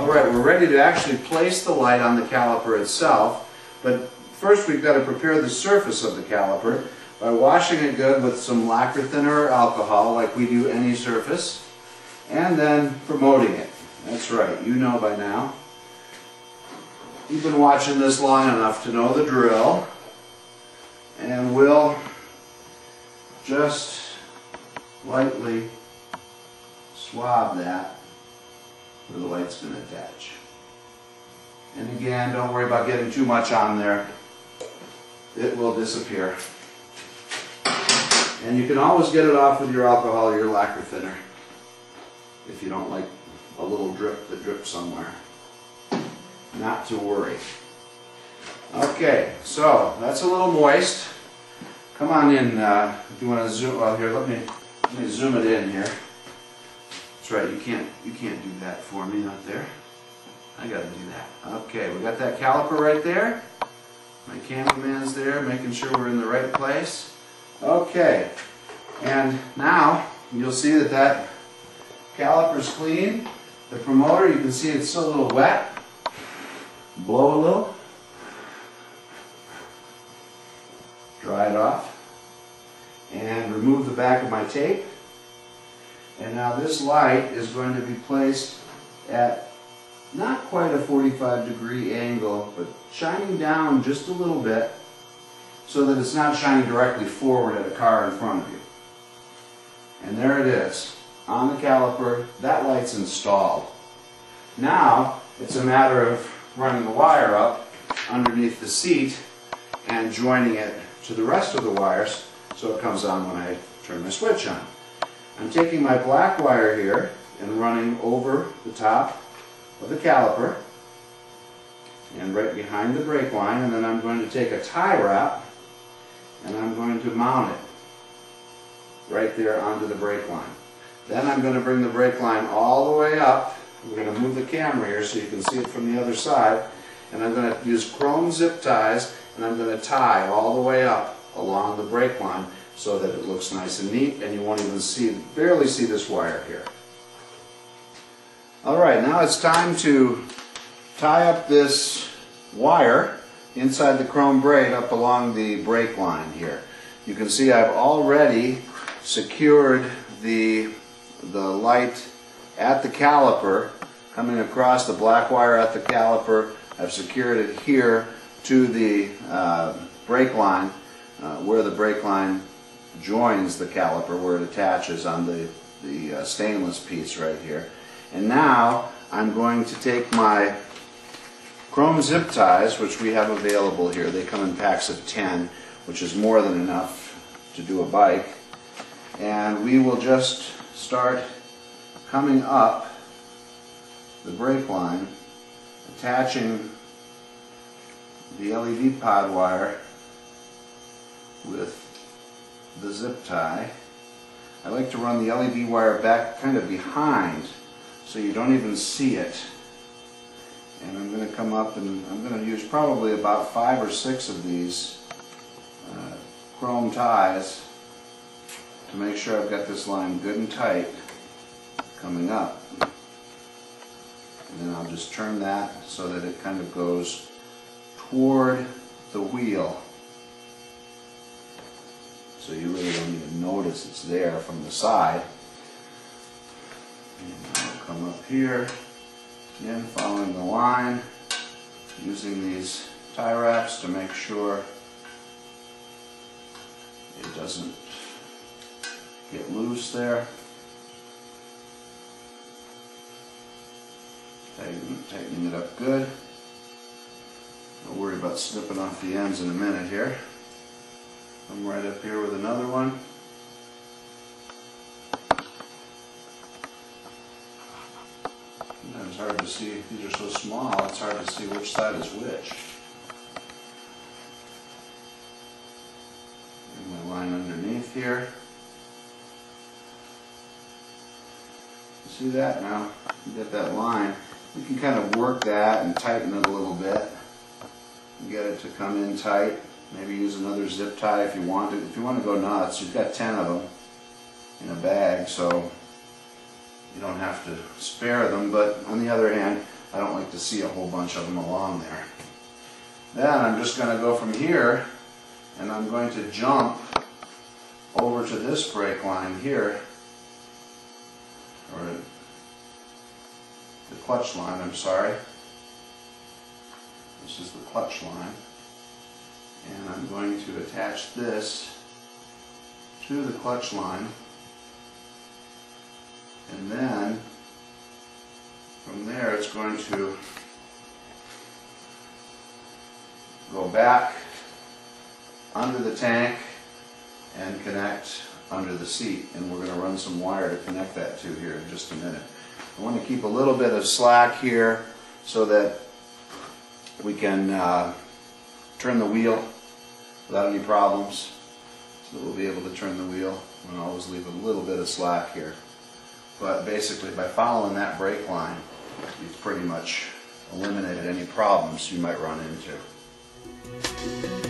Alright, we're ready to actually place the light on the caliper itself, but first we've got to prepare the surface of the caliper by washing it good with some lacquer thinner or alcohol like we do any surface, and then promoting it. That's right, you know by now. You've been watching this long enough to know the drill, and we'll just lightly swab that where the light's going to attach. And again, don't worry about getting too much on there. It will disappear. And you can always get it off with your alcohol or your lacquer thinner if you don't like a little drip that drips somewhere. Not to worry. Okay, so that's a little moist. Come on in if you want to zoom. Well, here, let me zoom it in here. That's right, you can't do that for me, not there. I gotta do that. Okay, we got that caliper right there. My cameraman's there, making sure we're in the right place. Okay, and now you'll see that that caliper's clean. The promoter, you can see it's still a little wet. Blow a little. Dry it off. And remove the back of my tape. And now this light is going to be placed at not quite a 45-degree angle, but shining down just a little bit so that it's not shining directly forward at a car in front of you. And there it is, on the caliper. That light's installed. Now it's a matter of running the wire up underneath the seat and joining it to the rest of the wires so it comes on when I turn my switch on. I'm taking my black wire here and running over the top of the caliper and right behind the brake line, and then I'm going to take a tie wrap and I'm going to mount it right there onto the brake line. Then I'm going to bring the brake line all the way up. We're going to move the camera here so you can see it from the other side, and I'm going to use chrome zip ties and I'm going to tie all the way up along the brake line so that it looks nice and neat, and you won't even barely see this wire here. Alright, now it's time to tie up this wire inside the chrome braid up along the brake line here. You can see I've already secured the light at the caliper, coming across the black wire at the caliper. I've secured it here to the brake line, where the brake line joins the caliper, where it attaches on the stainless piece right here. And now I'm going to take my chrome zip ties, which we have available here. They come in packs of 10, which is more than enough to do a bike. And we will just start coming up the brake line, attaching the LED pod wire with the zip tie. I like to run the LED wire back kind of behind so you don't even see it. And I'm going to come up and I'm going to use probably about 5 or 6 of these chrome ties to make sure I've got this line good and tight coming up. And then I'll just turn that so that it kind of goes toward the wheel. So you really don't even notice it's there from the side. And I'll come up here, again following the line, using these tie wraps to make sure it doesn't get loose there. Tightening it up good. Don't worry about slipping off the ends in a minute here. I'm right up here with another one. Sometimes it's hard to see, these are so small, it's hard to see which side is which. Bring my line underneath here. You see that now? You get that line. You can kind of work that and tighten it a little bit. Get it to come in tight. Maybe use another zip tie if you want to. If you want to go nuts, you've got 10 of them in a bag, so you don't have to spare them. But on the other hand, I don't like to see a whole bunch of them along there. Then I'm just going to go from here and I'm going to jump over to this brake line here, or the clutch line, I'm sorry. This is the clutch line. And I'm going to attach this to the clutch line. And then from there it's going to go back under the tank and connect under the seat, and we're going to run some wire to connect that to here in just a minute. I want to keep a little bit of slack here so that we can turn the wheel without any problems, so that we'll be able to turn the wheel. And I'll always leave a little bit of slack here. But basically by following that brake line, you've pretty much eliminated any problems you might run into.